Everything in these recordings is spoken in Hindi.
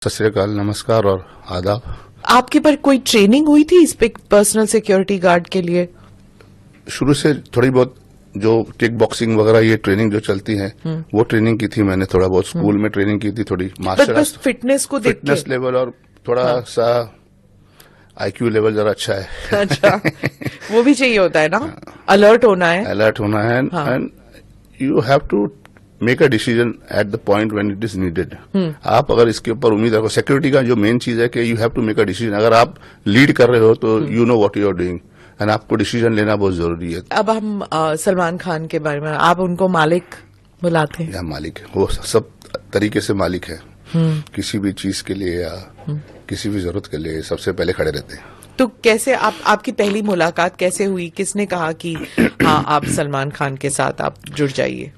सत श्री अकाल, नमस्कार और आदाब। आपके पर कोई ट्रेनिंग हुई थी इस पे पर्सनल सिक्योरिटी गार्ड के लिए? शुरू से थोड़ी बहुत जो किक बॉक्सिंग वगैरह ये ट्रेनिंग जो चलती है वो ट्रेनिंग की थी मैंने। थोड़ा बहुत स्कूल में ट्रेनिंग की थी, थोड़ी मार्शल बस फिटनेस को देख फिटनेस लेवल और थोड़ा सा आईक्यू लेवल जरा अच्छा है। अच्छा, वो भी चाहिए होता है ना, अलर्ट होना है। अलर्ट होना है and you have to make a decision at the point when it is needed. आप अगर इसके ऊपर उम्मीद रखो, सिक्योरिटी का जो मेन चीज है कि you have to make a decision. अगर आप लीड कर रहे हो तो you know what you are doing and आपको डिसीजन लेना बहुत जरूरी है। अब हम सलमान खान के बारे में, आप उनको मालिक बुलाते हैं? या मालिक है, वो सब तरीके से मालिक है। किसी भी चीज के लिए या किसी भी जरूरत के लिए सबसे पहले खड़े रहते हैं। तो कैसे आपकी पहली मुलाकात कैसे हुई? किसने कहा कि हाँ आप सलमान खान के साथ आप जुड़ जाइए?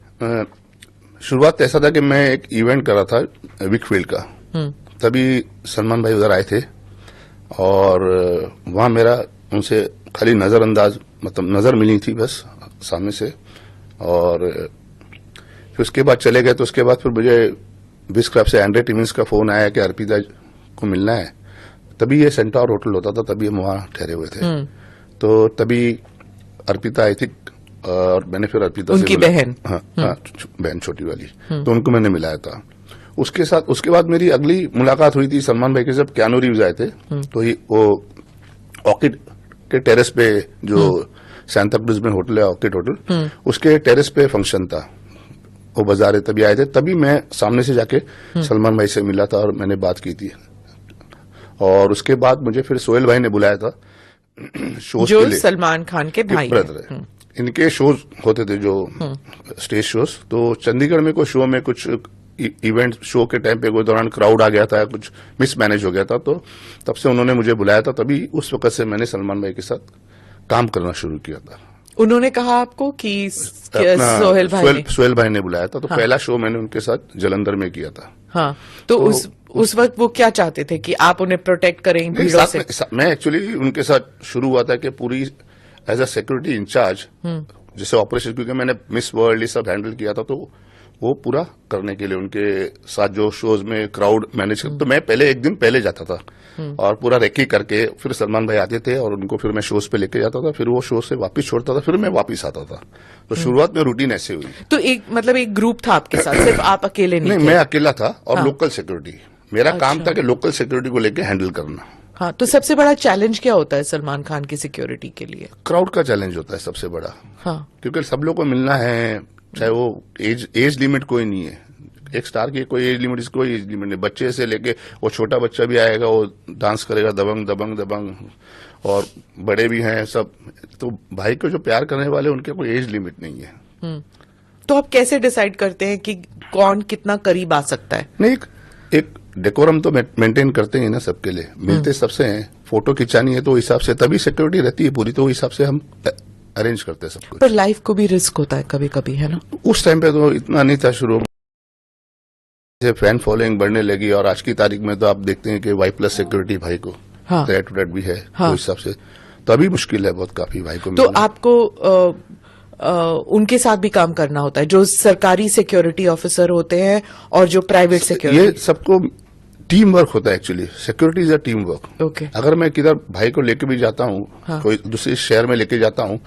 शुरुआत ऐसा था कि मैं एक इवेंट कर रहा था विकफील्ड का, तभी सलमान भाई उधर आए थे और वहां मेरा उनसे खाली नजरअंदाज, मतलब नजर मिली थी बस सामने से। और फिर उसके बाद चले गए। तो उसके बाद फिर मुझे विस क्लब से एंड्रे टिमिन्स का फोन आया कि अर्पिता को मिलना है। तभी ये सेंटोर होटल होता था, तभी हम वहां ठहरे हुए थे। तो तभी अर्पिता आई थी और मैंने फिर अर्पिता उनकी बहन, हाँ, बहन छोटी वाली, तो उनको मैंने मिलाया था। उसके बाद मेरी अगली मुलाकात हुई थी सलमान भाई के साथ। क्यानू रीव्स आए थे, तो वो ऑर्किड के टेरेस पे, जो सांता क्रूज में होटल है ऑर्किड होटल, उसके टेरेस पे फंक्शन था, वो बाजार है, तभी आए थे। तभी मैं सामने से जाके सलमान भाई से मिला था और मैंने बात की थी। और उसके बाद मुझे फिर सोहेल भाई ने बुलाया था शोज जो के लिए। सलमान खान के भाई ब्रदर है। इनके शोज होते थे जो स्टेज शोज। तो चंडीगढ़ में कोई शो में कुछ इवेंट शो के टाइम पे कोई दौरान क्राउड आ गया था, कुछ मिसमैनेज हो गया था, तो तब से उन्होंने मुझे बुलाया था। तभी उस वक्त से मैंने सलमान भाई के साथ काम करना शुरू किया था। उन्होंने कहा आपको कि सोहेल भाई ने बुलाया था। तो पहला शो मैंने उनके साथ जलंधर में किया था। हाँ, तो उस वक्त वो क्या चाहते थे कि आप उन्हें प्रोटेक्ट करें भीड़ों से? मैं एक्चुअली उनके साथ शुरू हुआ था कि पूरी एज अ सिक्योरिटी इंचार्ज, जैसे ऑपरेशन, क्योंकि मैंने मिस वर्ल्ड ये सब हैंडल किया था, तो वो पूरा करने के लिए उनके साथ जो शोज में क्राउड मैनेज तो मैं पहले एक दिन पहले जाता था और पूरा रेकी करके फिर सलमान भाई आते थे और उनको फिर मैं शोज पे लेके जाता था। फिर वो शो से वापस छोड़ता था, फिर मैं वापस आता था। तो शुरुआत में रूटीन ऐसे हुई। तो एक ग्रुप था आपके साथ, सिर्फ आप अकेले नहीं थे? मैं अकेला था और लोकल सिक्योरिटी मेरा काम था कि लोकल सिक्योरिटी को लेकर हैंडल करना। हाँ, तो सबसे बड़ा चैलेंज क्या होता है सलमान खान की सिक्योरिटी के लिए? क्राउड का चैलेंज होता है सबसे बड़ा। हाँ, क्योंकि सब लोग को मिलना है, चाहे वो एज लिमिट कोई नहीं है। एक स्टार की कोई एज लिमिट नहीं। बच्चे से लेके वो छोटा बच्चा भी आएगा, वो डांस करेगा दबंग दबंग दबंग, और बड़े भी हैं सब। तो भाई को जो प्यार करने वाले उनके कोई एज लिमिट नहीं है। तो आप कैसे डिसाइड करते हैं कि कौन कितना करीब आ सकता है? नहीं, एक डेकोरम तो मेंटेन करते हैं ना सबके लिए। मिलते सबसे हैं, फोटो खिंचानी है तो हिसाब से तभी सिक्योरिटी रहती है पूरी, तो हिसाब से हम अरेंज करते हैं सब कुछ। पर लाइफ को भी रिस्क होता है कभी कभी, है ना? उस टाइम पे तो इतना नहीं था। शुरू से फैन फॉलोइंग बढ़ने लगी और आज की तारीख में तो आप देखते हैं कि वाई प्लस सिक्योरिटी भाई को थ्रेट भी है। तो हिसाब से तो अभी मुश्किल है बहुत काफी भाई को। तो आपको उनके साथ भी काम करना होता है, जो सरकारी सिक्योरिटी ऑफिसर होते हैं और जो प्राइवेट सिक्योरिटी? ये सबको टीम वर्क होता है actually. Security is a team work. Okay. अगर मैं किधर भाई को लेके भी जाता हूँ, कोई दूसरे शहर में लेके जाता हूँ,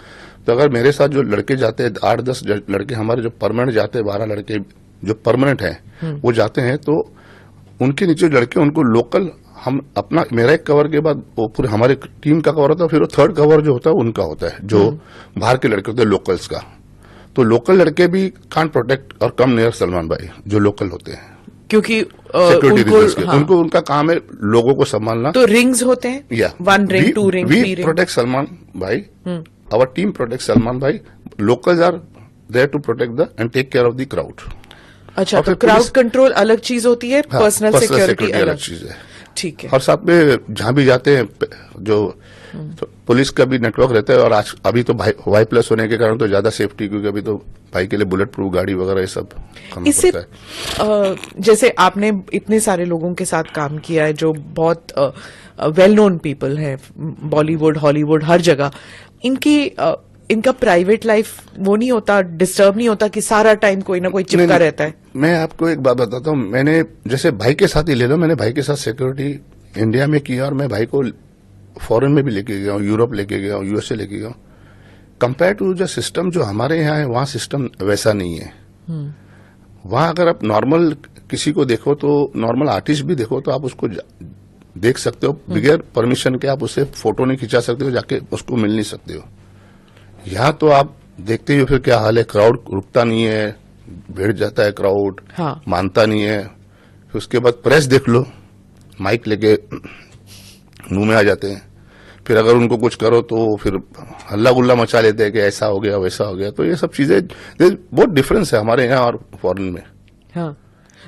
तो अगर मेरे साथ जो लड़के जाते हैं, 8-10 लड़के हमारे जो परमानेंट जाते हैं, 12 लड़के जो परमानेंट हैं वो जाते हैं, तो उनके नीचे लड़के उनको लोकल, हम अपना, मेरा एक कवर के बाद वो पूरे हमारे टीम का कवर होता है, फिर वो थर्ड कवर जो होता है उनका होता है, जो बाहर के लड़के होते हैं लोकल्स का। तो लोकल लड़के भी कांट प्रोटेक्ट और कम नियर सलमान भाई जो लोकल होते हैं, क्योंकि सिक्योरिटी रीजंस के। उनको उनका काम है लोगों को संभालना। तो रिंग्स होते हैं, या 1 ring, 2 ring, 3 ring. Protect Salman भाई, आवर टीम प्रोटेक्ट सलमान भाई। Locals are there to protect the and take care of the crowd. अच्छा, तो क्राउड कंट्रोल अलग चीज होती है, पर्सनल सिक्योरिटी अलग चीज है। ठीक है। और साथ में जहां भी जाते हैं जो तो पुलिस का भी नेटवर्क रहता है। और आज अभी तो वाई प्लस होने के कारण तो ज्यादा सेफ्टी, क्योंकि अभी तो भाई के लिए बुलेट प्रूफ गाड़ी वगैरह ये सब करना इससे पड़ता है। जैसे आपने इतने सारे लोगों के साथ काम किया है जो बहुत वेल नोन पीपल हैं, बॉलीवुड, हॉलीवुड, हर जगह, इनकी इनका प्राइवेट लाइफ वो नहीं होता, डिस्टर्ब नहीं होता कि सारा टाइम कोई ना कोई चिपका रहता है? मैं आपको एक बात बताता हूँ, मैंने जैसे भाई के साथ ही ले लो, मैंने भाई के साथ सिक्योरिटी इंडिया में किया और मैं भाई को फॉरेन में भी लेके गया हूँ, यूरोप लेके गया हूँ, यूएसए लेके गया हूँ। कंपेयर टू जो सिस्टम जो हमारे यहाँ है, वहाँ सिस्टम वैसा नहीं है। वहाँ अगर आप नॉर्मल किसी को देखो तो, नॉर्मल आर्टिस्ट भी देखो तो आप उसको देख सकते हो बगैर परमिशन के, आप उससे फोटो नहीं खिंचा सकते हो, जाके उसको मिल नहीं सकते हो। यहाँ तो आप देखते हो फिर क्या हाल है, क्राउड रुकता नहीं है, भिड़ जाता है क्राउड, हाँ। मानता नहीं है। फिर उसके बाद प्रेस देख लो, माइक लेके मुंह में आ जाते हैं। फिर अगर उनको कुछ करो तो फिर हल्ला गुल्ला मचा लेते हैं कि ऐसा हो गया वैसा हो गया। तो ये सब चीजें बहुत डिफरेंस है हमारे यहाँ और फॉरेन में। हाँ,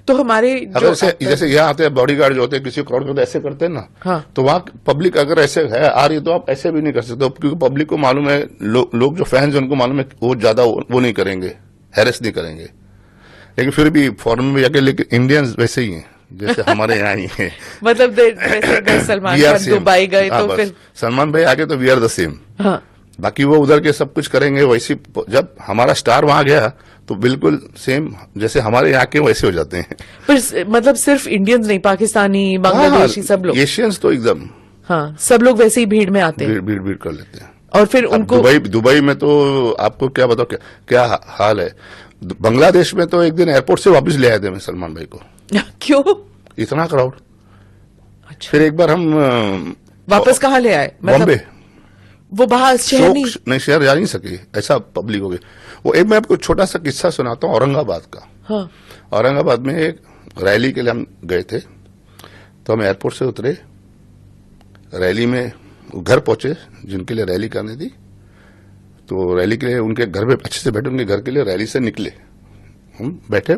तो हमारे अगर जैसे यहाँ आते हैं बॉडीगार्ड जो होते हैं, किसी क्राउड में तो ऐसे करते हैं ना, हाँ। तो वहाँ पब्लिक अगर ऐसे है आ रही है तो आप ऐसे भी नहीं कर सकते, क्योंकि पब्लिक को मालूम है, लोग जो फैंस हैं उनको मालूम है वो ज्यादा वो नहीं करेंगे, हैरेस नहीं करेंगे। लेकिन फिर भी फॉरेन में जाके, लेकिन इंडियंस वैसे ही हैं जैसे हमारे यहाँ ही है। मतलब जैसे सलमान खान दुबई गए तो फिर सलमान भाई आगे तो वी आर द सेम। हाँ। बाकी वो उधर के सब कुछ करेंगे वैसी, जब हमारा स्टार वहां गया तो बिल्कुल सेम जैसे हमारे यहाँ के वैसे हो जाते हैं। पर मतलब सिर्फ इंडियंस नहीं, पाकिस्तानी, बांग्लादेशी, सब लोग, एशियंस तो एकदम, हाँ, सब लोग वैसे ही भीड़ में आते हैं, भीड़ कर लेते हैं। और फिर उनको दुबई में तो आपको क्या बताओ क्या हाल है। बांग्लादेश में तो एक दिन एयरपोर्ट से वापस ले आए थे मैं सलमान भाई को। क्यों? इतना क्राउड। अच्छा। फिर एक बार हम वापस कहाँ ले आए? बॉम्बे। वो बाहर शहर नहीं शहर जा नहीं सके, ऐसा पब्लिक हो गई। वो एक मैं आपको छोटा सा किस्सा सुनाता हूँ औरंगाबाद का। हाँ। औरंगाबाद में एक रैली के लिए हम गए थे, तो हम एयरपोर्ट से उतरे, रैली में घर पहुंचे जिनके लिए रैली करनी थी, तो रैली के लिए उनके घर में अच्छे से बैठे, उनके घर के लिए रैली से निकले। हम बैठे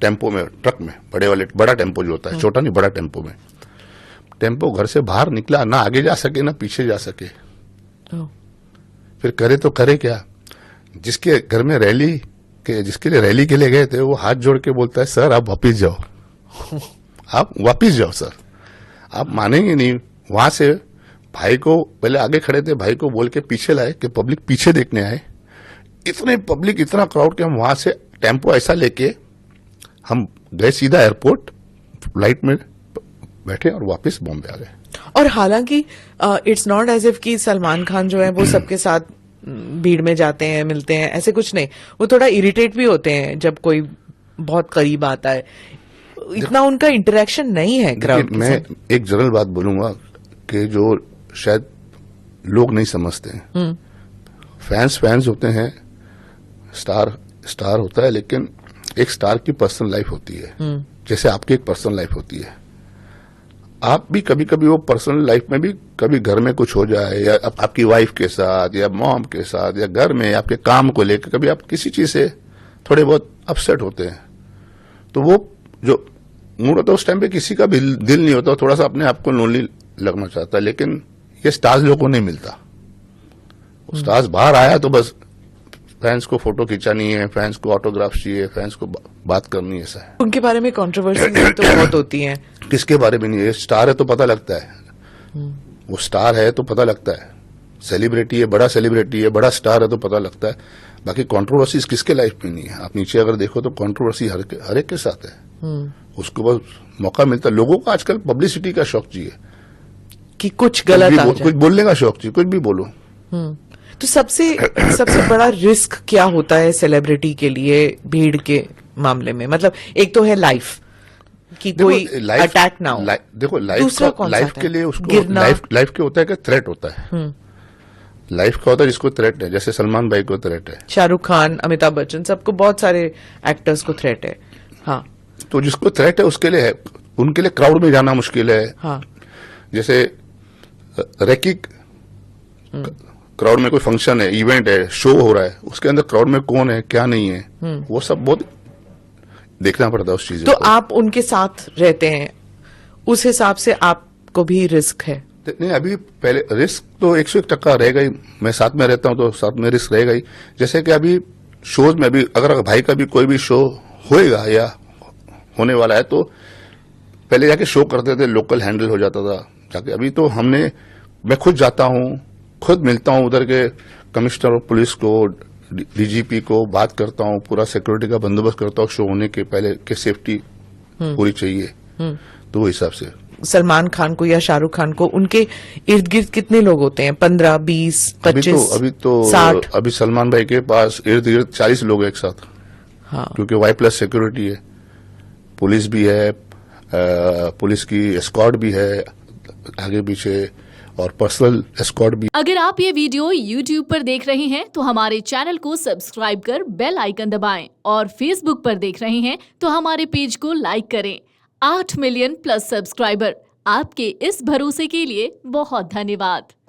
टेम्पो में, ट्रक में, बड़ा टेम्पो जो होता है, छोटा नहीं बड़ा टेम्पो में। टेम्पो घर से बाहर निकला, ना आगे जा सके ना पीछे जा सके। फिर करे तो करे क्या, जिसके घर में जिसके लिए रैली के लिए गए थे, वो हाथ जोड़ के बोलता है, सर आप वापिस जाओ। आप वापिस जाओ सर। आप मानेंगे नहीं, वहां से भाई को, पहले आगे खड़े थे, भाई को बोल के पीछे लाए कि पब्लिक पीछे देखने आए। इतने पब्लिक, इतना क्राउड कि हम वहां से टेम्पो ऐसा लेके हम गए सीधा एयरपोर्ट, फ्लाइट में बैठे और वापस बॉम्बे आ गए। और हालांकि इट्स नॉट एज इफ कि सलमान खान जो है वो सबके साथ भीड़ में जाते हैं, मिलते हैं, ऐसे कुछ नहीं। वो थोड़ा इरिटेट भी होते हैं जब कोई बहुत करीब आता है, इतना उनका इंटरेक्शन नहीं है क्राउड के मैं साथ। एक जनरल बात बोलूंगा कि जो शायद लोग नहीं समझते हैं, फैंस होते हैं, स्टार होता है, लेकिन एक स्टार की पर्सनल लाइफ होती है, जैसे आपकी एक पर्सनल लाइफ होती है। आप भी कभी कभी वो पर्सनल लाइफ में भी कभी घर में कुछ हो जाए, या आपकी वाइफ के साथ या मॉम के साथ या घर में आपके काम को लेकर कभी आप किसी चीज से थोड़े बहुत अपसेट होते हैं, तो वो जो मूड होता है उस टाइम पे किसी का भी दिल नहीं होता, थोड़ा सा अपने आप को लोनली लगना चाहता है। लेकिन ये स्टार्स लोगों को नहीं मिलता। स्टार्स बाहर आया तो बस फैंस को फोटो खिंचानी है, फैंस को ऑटोग्राफ चाहिए, फैंस को बात करनी है, ऐसा है। उनके बारे में कंट्रोवर्सी तो बहुत होती है। किसके बारे में नहीं है, स्टार है तो पता लगता है, वो स्टार है तो पता लगता है, सेलिब्रिटी है, बड़ा सेलिब्रिटी है, बड़ा स्टार है तो पता लगता है। बाकी कंट्रोवर्सीज किसके लाइफ में नहीं है। आप नीचे अगर देखो तो कंट्रोवर्सी हर एक के साथ है। उसको बस मौका मिलता है। लोगों को आजकल पब्लिसिटी का शौक चाहिए कि कुछ गलत आ जाए, कुछ बोलने का शौक चाहिए, कुछ भी बोलो। तो सबसे बड़ा रिस्क क्या होता है सेलिब्रिटी के लिए भीड़ के मामले में? मतलब एक तो है लाइफ कि कोई अटैक ना हो, देखो दूसरा लाइफ के लिए उसको लाइफ के होता है कि थ्रेट होता है। लाइफ का होता है जिसको थ्रेट है, जैसे सलमान भाई को थ्रेट है, शाहरुख खान, अमिताभ बच्चन, सबको, बहुत सारे एक्टर्स को थ्रेट है। हाँ, तो जिसको थ्रेट है उसके लिए है, उनके लिए क्राउड में जाना मुश्किल है। हाँ, जैसे रैकिक क्राउड में कोई फंक्शन है, इवेंट है, शो हो रहा है, उसके अंदर क्राउड में कौन है क्या नहीं है, वो सब बहुत देखना पड़ता है उस चीज। तो आप उनके साथ रहते हैं, उस हिसाब से आपको भी रिस्क है? नहीं, अभी पहले रिस्क तो 101% रहेगा ही। मैं साथ में रहता हूं तो साथ में रिस्क रहेगा ही। जैसे कि अभी शोज में भी अगर भाई का भी कोई भी शो होएगा या होने वाला है, तो पहले जाके शो करते थे, लोकल हैंडल हो जाता था जाके। अभी तो मैं खुद जाता हूं, खुद मिलता हूं उधर के कमिश्नर ऑफ पुलिस को, डीजीपी को बात करता हूँ, पूरा सिक्योरिटी का बंदोबस्त करता हूँ शो होने के पहले कि सेफ्टी पूरी चाहिए, तो वो हिसाब से। सलमान खान को या शाहरुख खान को उनके इर्द गिर्द कितने लोग होते हैं? 15, 20, 25, अभी तो 60? अभी सलमान भाई के पास इर्द गिर्द 40 लोग हैं एक साथ, हाँ, क्योंकि Y+ सिक्योरिटी है, पुलिस भी है, पुलिस की एस्कॉर्ट भी है आगे पीछे, और पर्सनल एस्कॉर्ट भी। अगर आप ये वीडियो YouTube पर देख रहे हैं तो हमारे चैनल को सब्सक्राइब कर बेल आइकन दबाएं, और Facebook पर देख रहे हैं तो हमारे पेज को लाइक करें। 8 मिलियन प्लस सब्सक्राइबर, आपके इस भरोसे के लिए बहुत धन्यवाद।